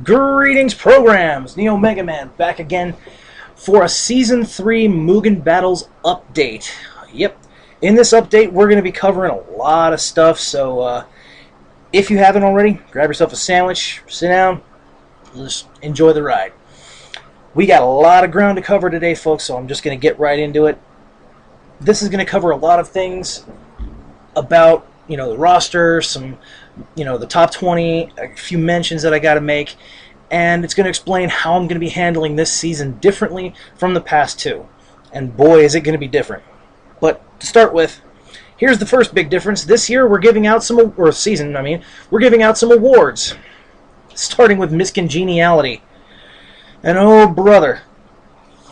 Greetings, programs! NeoMegaMan back again for a Season 3 MUGEN Battles update. Yep, in this update we're going to be covering a lot of stuff, so if you haven't already, grab yourself a sandwich, sit down, just enjoy the ride. We got a lot of ground to cover today, folks, so I'm just going to get right into it. This is going to cover a lot of things about, the roster, some, the top 20, a few mentions that I got to make, and it's going to explain how I'm going to be handling this season differently from the past two. And boy, is it going to be different. But to start with, here's the first big difference. This year we're giving out we're giving out some awards. Starting with Miss Congeniality. And oh brother,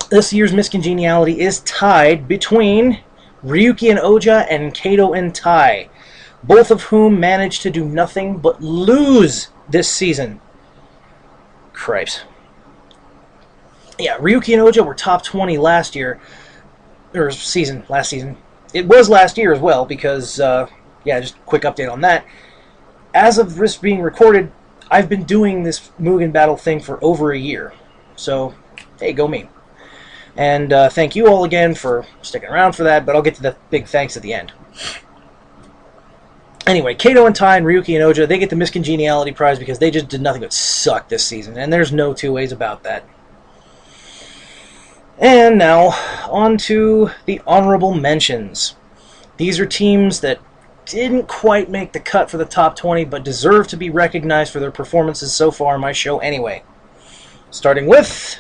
this year's Miss Congeniality is tied between Ryuki and Oja and Kato and Tai, both of whom managed to do nothing but lose this season. Cripes. Yeah, Ryuki and Oja were top 20 last year, last season. It was last year as well, because, just a quick update on that. As of this being recorded, I've been doing this MUGEN battle thing for over a year. So, hey, go me. And thank you all again for sticking around for that, but I'll get to the big thanks at the end. Anyway, Kato and Tai and Ryuki and Oja, they get the Miss Congeniality prize because they just did nothing but suck this season, and there's no two ways about that. And now, on to the honorable mentions. These are teams that didn't quite make the cut for the top 20, but deserve to be recognized for their performances so far in my show anyway. Starting with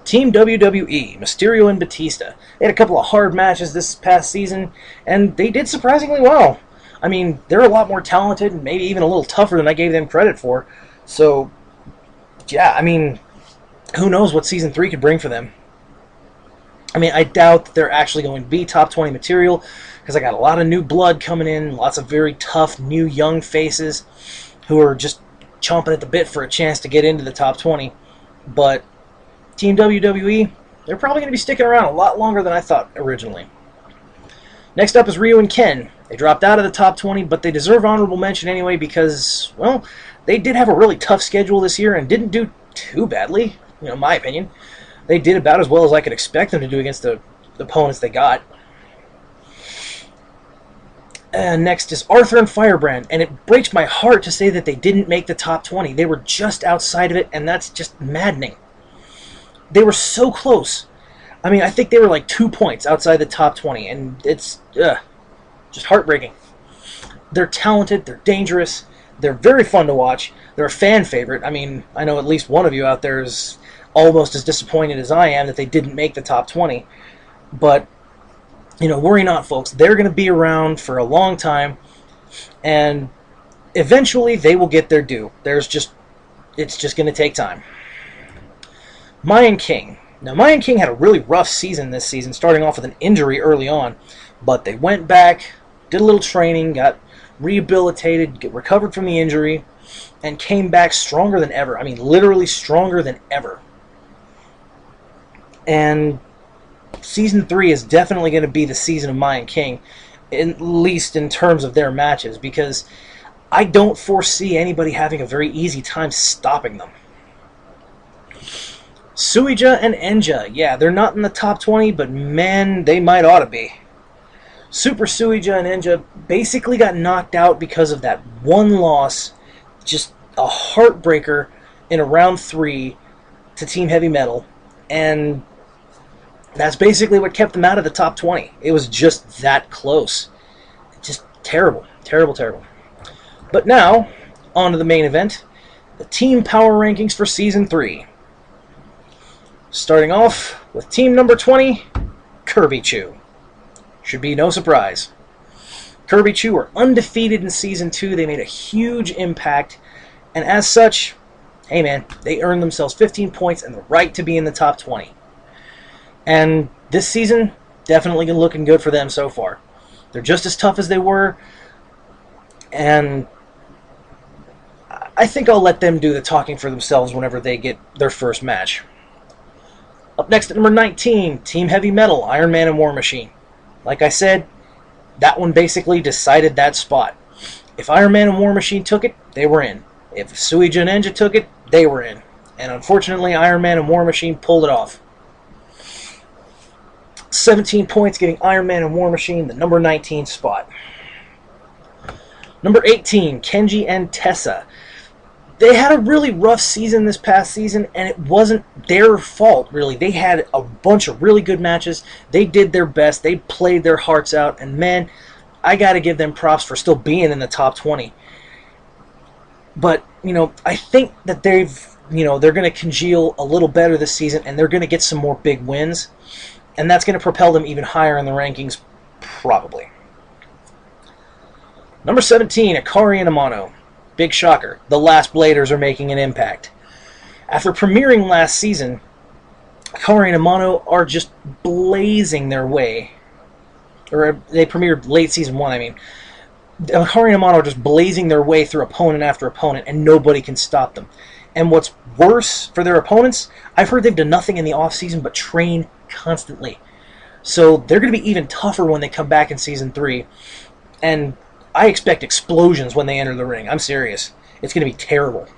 Team WWE, Mysterio and Batista. They had a couple of hard matches this past season, and they did surprisingly well. I mean, they're a lot more talented and maybe even a little tougher than I gave them credit for. So, yeah, I mean, who knows what Season 3 could bring for them. I mean, I doubt that they're actually going to be top 20 material, because I got a lot of new blood coming in, lots of very tough, new, young faces who are just chomping at the bit for a chance to get into the top 20. But Team WWE, they're probably going to be sticking around a lot longer than I thought originally. Next up is Ryu and Ken. They dropped out of the top 20, but they deserve honorable mention anyway because, well, they did have a really tough schedule this year and didn't do too badly, in my opinion. They did about as well as I could expect them to do against the opponents they got. And next is Arthur and Firebrand, and it breaks my heart to say that they didn't make the top 20. They were just outside of it, and that's just maddening. They were so close. I mean, I think they were like 2 points outside the top 20, and it's just heartbreaking. They're talented, they're dangerous, they're very fun to watch, they're a fan favorite. I mean, I know at least one of you out there is almost as disappointed as I am that they didn't make the top 20. But, worry not, folks. They're going to be around for a long time, and eventually they will get their due. It's just going to take time. M.U.G.E.N King. Now, M.U.G.E.N King had a really rough season this season, starting off with an injury early on, but they went back, did a little training, got rehabilitated, recovered from the injury, and came back stronger than ever. I mean, literally stronger than ever. And Season 3 is definitely going to be the season of M.U.G.E.N King, at least in terms of their matches, because I don't foresee anybody having a very easy time stopping them. Suja and Enja, yeah, they're not in the top 20, but man, they might ought to be. Super Suja and Enja basically got knocked out because of that one loss, just a heartbreaker in a round 3 to Team Heavy Metal, and that's basically what kept them out of the top 20. It was just that close. Just terrible, terrible, terrible. But now, on to the main event, the Team Power Rankings for Season 3. Starting off with team number 20, Kirby Chew. Should be no surprise. Kirby Chew are undefeated in Season 2. They made a huge impact, and as such, hey man, they earned themselves 15 points and the right to be in the top 20. And this season, definitely looking good for them so far. They're just as tough as they were, and I think I'll let them do the talking for themselves whenever they get their first match. Up next at number 19, Team Heavy Metal, Iron Man and War Machine. Like I said, that one basically decided that spot. If Iron Man and War Machine took it, they were in. If Suja and Enja took it, they were in. And unfortunately, Iron Man and War Machine pulled it off. 17 points, giving Iron Man and War Machine the number 19 spot. Number 18, Kenji and Tessa. They had a really rough season this past season, and it wasn't their fault, really. They had a bunch of really good matches. They did their best. They played their hearts out, and man, I got to give them props for still being in the top 20. But, I think that they're going to congeal a little better this season, and they're going to get some more big wins, and that's going to propel them even higher in the rankings, probably. Number 17, Koreana Mono. Big shocker. The Last Bladers are making an impact. After premiering last season, Koreana Mono are just blazing their way. Or they premiered late season 1, I mean. Koreana Mono are just blazing their way through opponent after opponent, and nobody can stop them. And what's worse for their opponents, I've heard they've done nothing in the offseason but train constantly. So they're going to be even tougher when they come back in Season 3. And I expect explosions when they enter the ring. I'm serious. It's going to be terrible.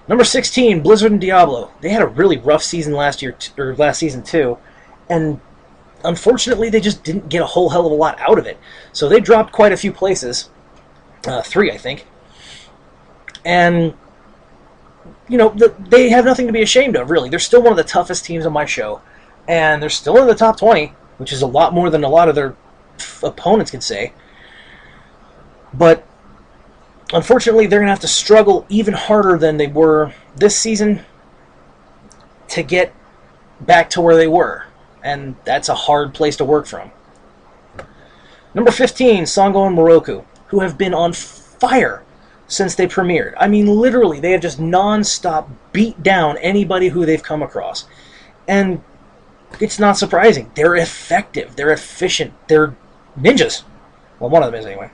Number 16, Blizzard and Diablo. They had a really rough season last season too, and unfortunately they just didn't get a whole hell of a lot out of it. So they dropped quite a few places, 3 I think, and they have nothing to be ashamed of, really. They're still one of the toughest teams on my show, and they're still in the top 20, which is a lot more than a lot of their opponents can say. But unfortunately, they're going to have to struggle even harder than they were this season to get back to where they were. And that's a hard place to work from. Number 15, Sango and Miroku, who have been on fire since they premiered. I mean, literally, they have just non-stop beat down anybody who they've come across. And it's not surprising. They're effective. They're efficient. They're ninjas. Well, one of them is anyway.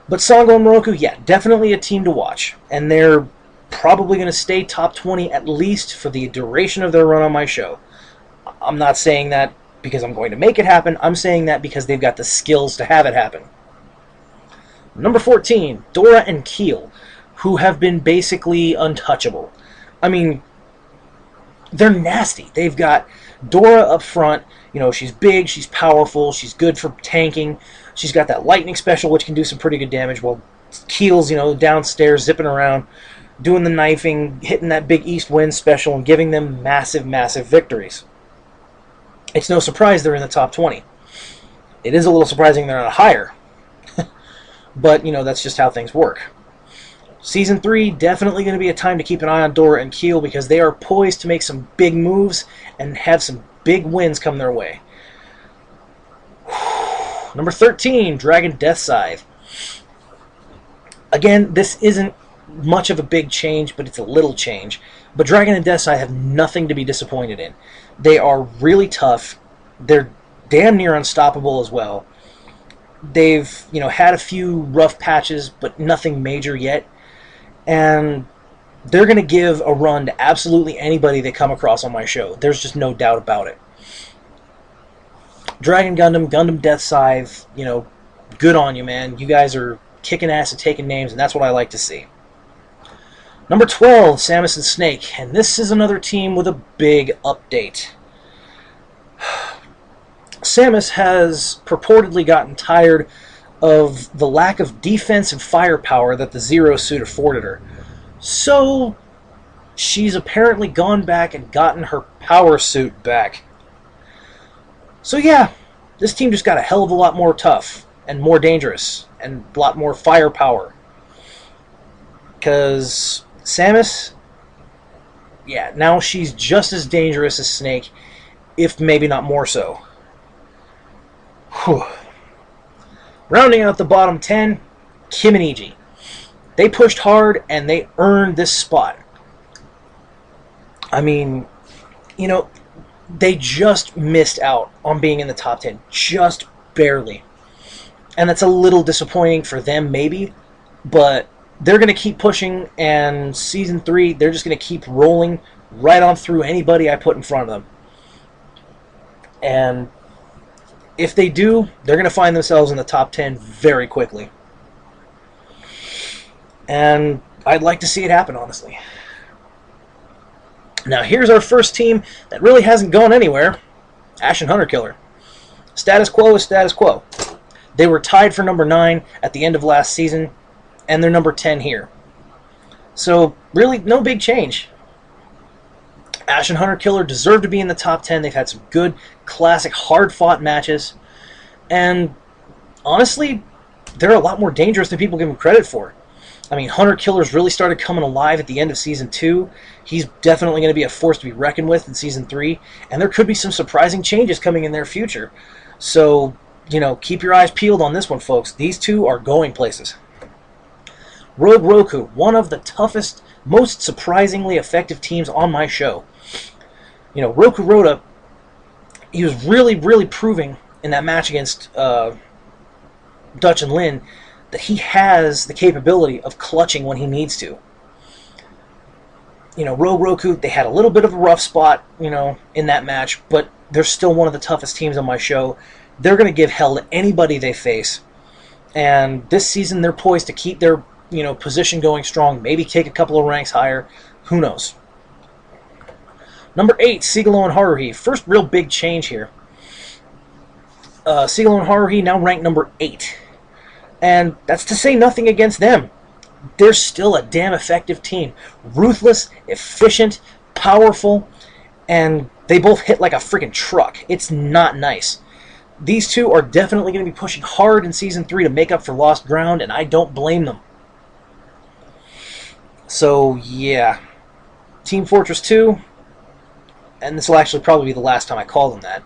But Sango and Miroku, yeah, definitely a team to watch. And they're probably going to stay top 20 at least for the duration of their run on my show. I'm not saying that because I'm going to make it happen. I'm saying that because they've got the skills to have it happen. Number 14, Dora and Kiel, who have been basically untouchable. I mean, they're nasty. They've got Dora up front. She's big, she's powerful, she's good for tanking. She's got that lightning special, which can do some pretty good damage, while Kiel's, downstairs, zipping around, doing the knifing, hitting that big east wind special, and giving them massive, massive victories. It's no surprise they're in the top 20. It is a little surprising they're not higher. But, that's just how things work. Season 3, definitely going to be a time to keep an eye on Dora and Kiel, because they are poised to make some big moves and have some big wins come their way. Number 13, Dragon Deathscythe. Again, this isn't much of a big change, but it's a little change. But Dragon and Deathscythe have nothing to be disappointed in. They are really tough. They're damn near unstoppable as well. They've, had a few rough patches, but nothing major yet. And they're going to give a run to absolutely anybody they come across on my show. There's just no doubt about it. Dragon Gundam, Gundam Deathscythe, good on you, man. You guys are kicking ass and taking names, and that's what I like to see. Number 12, Samus and Snake. And this is another team with a big update. Samus has purportedly gotten tired of the lack of defensive firepower that the Zero suit afforded her. So, she's apparently gone back and gotten her power suit back. So yeah, this team just got a hell of a lot more tough and more dangerous and a lot more firepower. Because Samus, yeah, now she's just as dangerous as Snake, if maybe not more so. Whew. Rounding out the bottom 10, Kimon EG. They pushed hard and they earned this spot. I mean, they just missed out on being in the top 10. Just barely. And that's a little disappointing for them, maybe. But they're going to keep pushing, and Season 3, they're just going to keep rolling right on through anybody I put in front of them. And if they do, they're going to find themselves in the top 10 very quickly. And I'd like to see it happen, honestly. Now, here's our first team that really hasn't gone anywhere. Ashen Hunter Killer. Status quo is status quo. They were tied for number 9 at the end of last season, and they're number 10 here. So, really, no big change. Ashen Hunter Killer deserve to be in the top 10. They've had some good, classic, hard-fought matches. And, honestly, they're a lot more dangerous than people give them credit for. I mean, Hunter Killer's really started coming alive at the end of Season 2. He's definitely going to be a force to be reckoned with in Season 3. And there could be some surprising changes coming in their future. So, you know, keep your eyes peeled on this one, folks. These two are going places. Rogue Roku, one of the toughest, most surprisingly effective teams on my show. You know, Roku Roda, he was really, really proving in that match against Dutch and Lynn that he has the capability of clutching when he needs to. You know, Rogue Roku, they had a little bit of a rough spot, you know, in that match, but they're still one of the toughest teams on my show. They're going to give hell to anybody they face. And this season, they're poised to keep their, you know, position going strong, maybe take a couple of ranks higher. Who knows? Number 8, Sigil and Haruhi. First real big change here. Sigil and Haruhi now ranked number 8. And that's to say nothing against them. They're still a damn effective team. Ruthless, efficient, powerful, and they both hit like a freaking truck. It's not nice. These two are definitely going to be pushing hard in Season 3 to make up for lost ground, and I don't blame them. So, yeah. Team Fortress 2, and this will actually probably be the last time I call them that.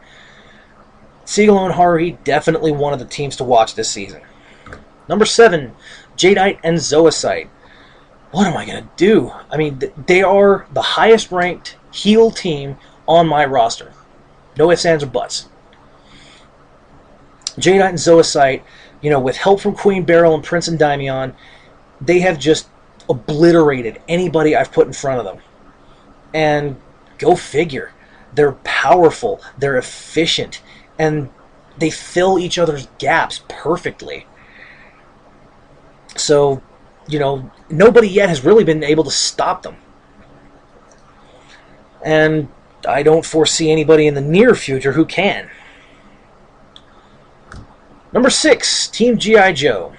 Sigil and Haruhi, definitely one of the teams to watch this season. Number 7, Jadeite and Zoisite. What am I going to do? I mean, they are the highest ranked heel team on my roster. No ifs, ands, or buts. Jadeite and Zoisite, you know, with help from Queen Beryl and Prince Endymion, they have just obliterated anybody I've put in front of them. And go figure. They're powerful, they're efficient, and they fill each other's gaps perfectly. So, you know, nobody yet has really been able to stop them. And I don't foresee anybody in the near future who can. Number 6, Team G.I. Joe.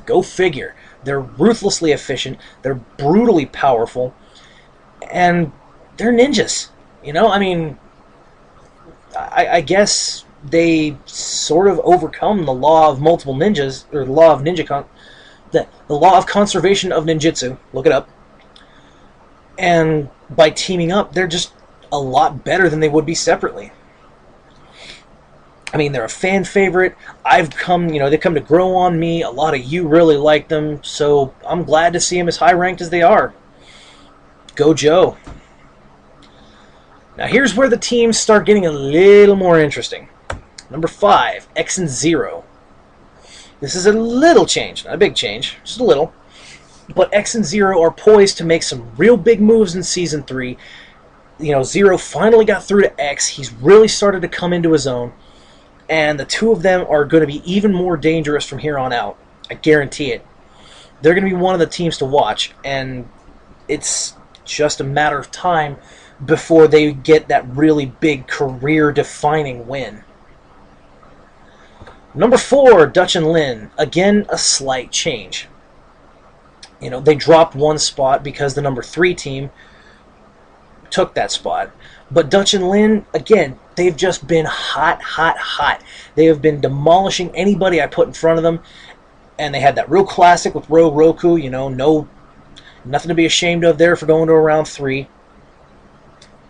Go figure. They're ruthlessly efficient, they're brutally powerful, and they're ninjas. You know, I mean, I guess they sort of overcome the law of multiple ninjas, or the law of the law of conservation of ninjutsu. Look it up. And by teaming up, they're just a lot better than they would be separately. I mean, they're a fan favorite. They've come to grow on me. A lot of you really like them, so I'm glad to see them as high ranked as they are. Go Joe. Now here's where the teams start getting a little more interesting. Number 5, X and Zero. This is a little change, not a big change, just a little. But X and Zero are poised to make some real big moves in Season 3. You know, Zero finally got through to X. He's really started to come into his own. And the two of them are going to be even more dangerous from here on out. I guarantee it. They're going to be one of the teams to watch. And it's just a matter of time before they get that really big career-defining win. Number 4, Dutch and Lynn. Again, a slight change. You know, they dropped one spot because the number 3 team took that spot. But Dutch and Lynn, again, they've just been hot, hot, hot. They have been demolishing anybody I put in front of them. And they had that real classic with Rogue Roku, you know, nothing to be ashamed of there for going to round 3.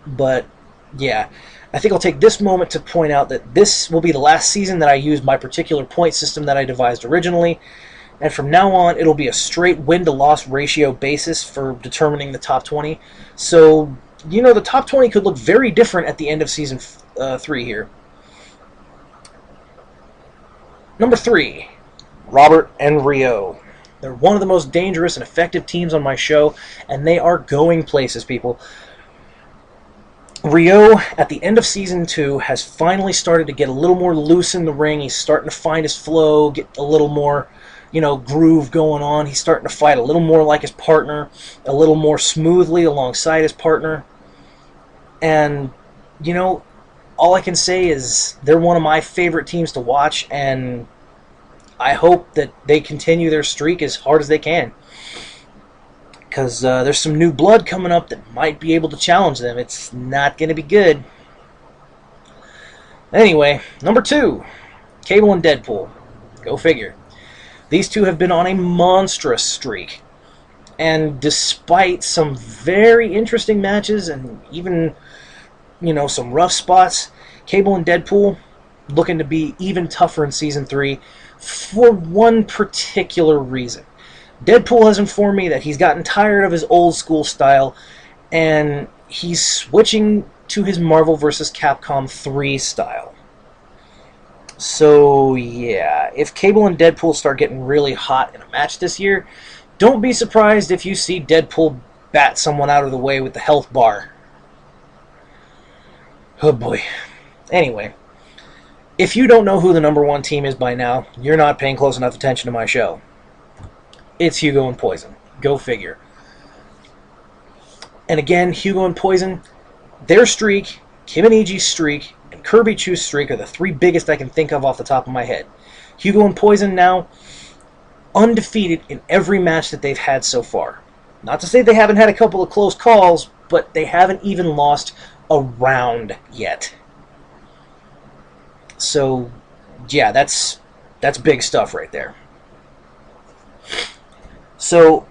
But, yeah, I think I'll take this moment to point out that this will be the last season that I use my particular point system that I devised originally. And from now on, it'll be a straight win-to-loss ratio basis for determining the top 20. So, you know, the top 20 could look very different at the end of Season 3 here. Number 3, Robert and Rio. They're one of the most dangerous and effective teams on my show, and they are going places, people. Rio, at the end of Season 2, has finally started to get a little more loose in the ring. He's starting to find his flow, get a little more, groove going on. He's starting to fight a little more like his partner, a little more smoothly alongside his partner. And, all I can say is they're one of my favorite teams to watch, and I hope that they continue their streak as hard as they can. Because there's some new blood coming up that might be able to challenge them. It's not going to be good. Anyway, number 2, Cable and Deadpool. Go figure. These two have been on a monstrous streak. And despite some very interesting matches and even, some rough spots, Cable and Deadpool looking to be even tougher in Season 3 for one particular reason. Deadpool has informed me that he's gotten tired of his old school style and he's switching to his Marvel vs. Capcom 3 style. So, yeah, if Cable and Deadpool start getting really hot in a match this year, don't be surprised if you see Deadpool bat someone out of the way with the health bar. Oh boy. Anyway, if you don't know who the number 1 team is by now, you're not paying close enough attention to my show. It's Hugo and Poison. Go figure. And again, Hugo and Poison, their streak, Kimon EG's streak, and Kirby Chu's streak are the 3 biggest I can think of off the top of my head. Hugo and Poison now undefeated in every match that they've had so far. Not to say they haven't had a couple of close calls, but they haven't even lost a round yet. So, yeah, that's big stuff right there. So,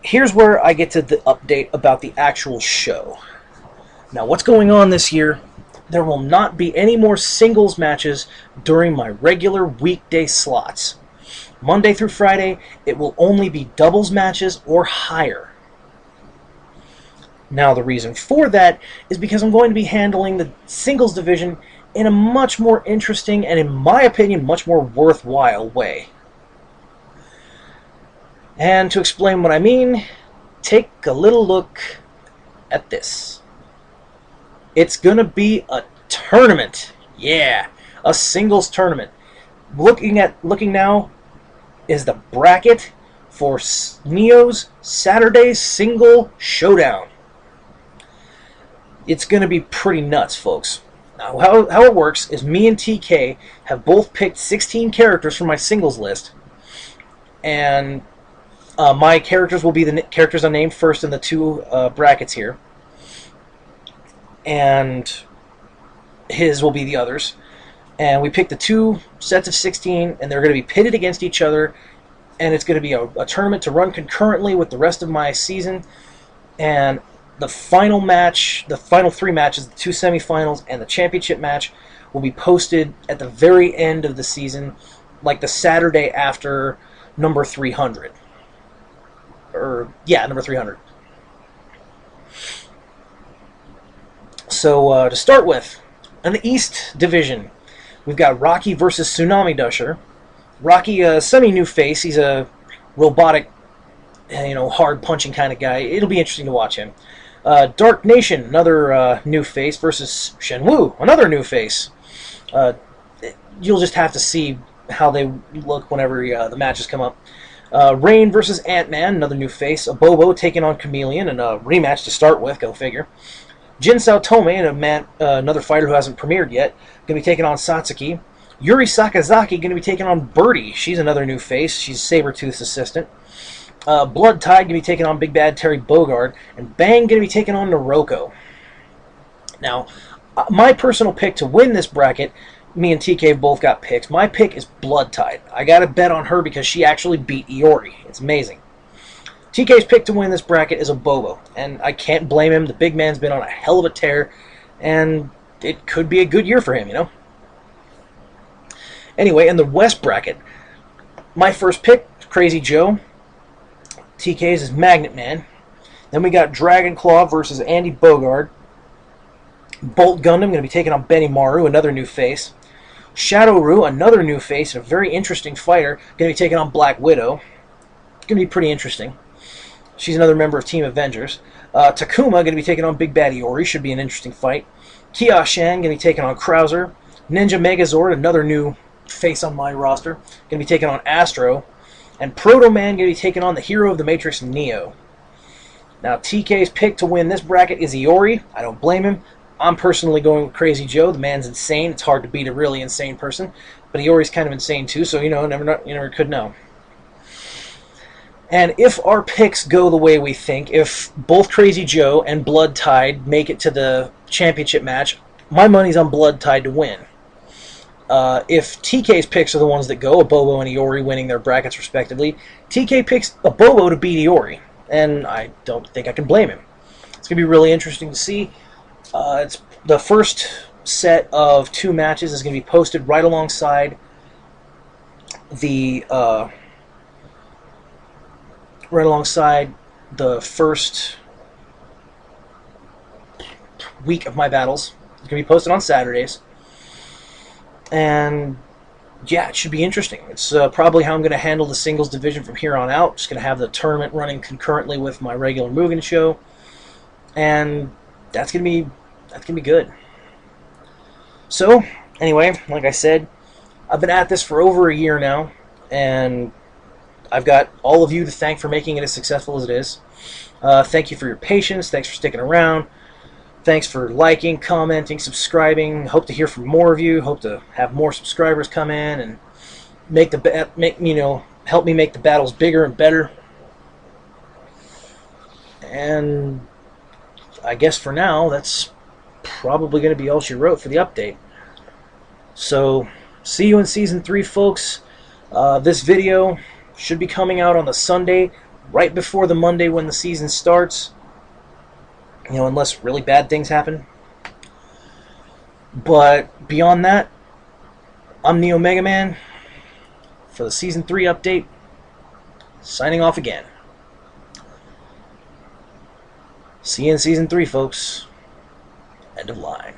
here's where I get to the update about the actual show. Now, what's going on this year? There will not be any more singles matches during my regular weekday slots. Monday through Friday, it will only be doubles matches or higher. Now, the reason for that is because I'm going to be handling the singles division in a much more interesting and, in my opinion, much more worthwhile way. And to explain what I mean, take a little look at this. It's going to be a tournament. Yeah, a singles tournament. Looking now is the bracket for Neo's Saturday Single Showdown. It's going to be pretty nuts, folks. Now, how it works is me and TK have both picked 16 characters from my singles list, and my characters will be the characters I named first in the 2 brackets here, and his will be the others. And we picked the 2 sets of 16, and they're going to be pitted against each other, and it's going to be a tournament to run concurrently with the rest of my season. And the final match, the final 3 matches, the 2 semifinals, and the championship match will be posted at the very end of the season, like the Saturday after number 300. Number 300. So, to start with, in the East Division, we've got Rocky versus Tsunami Dusher. Rocky, a semi-new face. He's a robotic, hard-punching kind of guy. It'll be interesting to watch him. Dark Nation, another new face, versus Shenwu, another new face. You'll just have to see how they look whenever the matches come up. Rain versus Ant-Man, another new face. A Bobo taking on Chameleon, and a rematch to start with, go figure. Jin Sao Tome, another fighter who hasn't premiered yet, going to be taking on Satsuki. Yuri Sakazaki going to be taking on Birdie. She's another new face. She's Sabretooth's assistant. Blood Tide going to be taking on Big Bad Terry Bogard. And Bang going to be taking on Noroko. Now, my personal pick to win this bracket, me and TK both got picks. My pick is Blood Tide. I got to bet on her because she actually beat Iori. It's amazing. TK's pick to win this bracket is a Bobo, and I can't blame him. The big man's been on a hell of a tear, and it could be a good year for him, Anyway, in the West bracket, my first pick, Crazy Joe. TK's is Magnet Man. Then we got Dragon Claw versus Andy Bogard. Bolt Gundam going to be taking on Benny Maru, another new face. Shadow Rue, another new face, and a very interesting fighter, going to be taking on Black Widow. It's going to be pretty interesting. She's another member of Team Avengers. Takuma going to be taking on Big Bad Iori. Should be an interesting fight. Kia Shan going to be taking on Krauser. Ninja Megazord, another new face on my roster, going to be taking on Astro. And Proto Man going to be taking on the hero of the Matrix, Neo. Now, TK's pick to win this bracket is Iori. I don't blame him. I'm personally going with Crazy Joe. The man's insane. It's hard to beat a really insane person. But Iori's kind of insane too, so you never could know. And if our picks go the way we think, if both Crazy Joe and Blood Tide make it to the championship match, my money's on Blood Tide to win. If TK's picks are the ones that go, Abobo and Iori winning their brackets respectively, TK picks Abobo to beat Iori. And I don't think I can blame him. It's going to be really interesting to see. It's the first set of 2 matches is going to be posted right alongside the first week of my battles. It's going to be posted on Saturdays. And yeah, it should be interesting. It's probably how I'm going to handle the singles division from here on out. Just going to have the tournament running concurrently with my regular MUGEN show. And that's going to be good. So, anyway, like I said, I've been at this for over a year now, and I've got all of you to thank for making it as successful as it is. Thank you for your patience. Thanks for sticking around. Thanks for liking, commenting, subscribing. Hope to hear from more of you. Hope to have more subscribers come in and help me make the battles bigger and better. And I guess for now, that's probably going to be all she wrote for the update. So, see you in Season 3, folks. This video should be coming out on the Sunday, right before the Monday when the season starts. Unless really bad things happen. But beyond that, I'm NeoMegaMan for the Season 3 update. Signing off again. See you in Season 3, folks. End of line.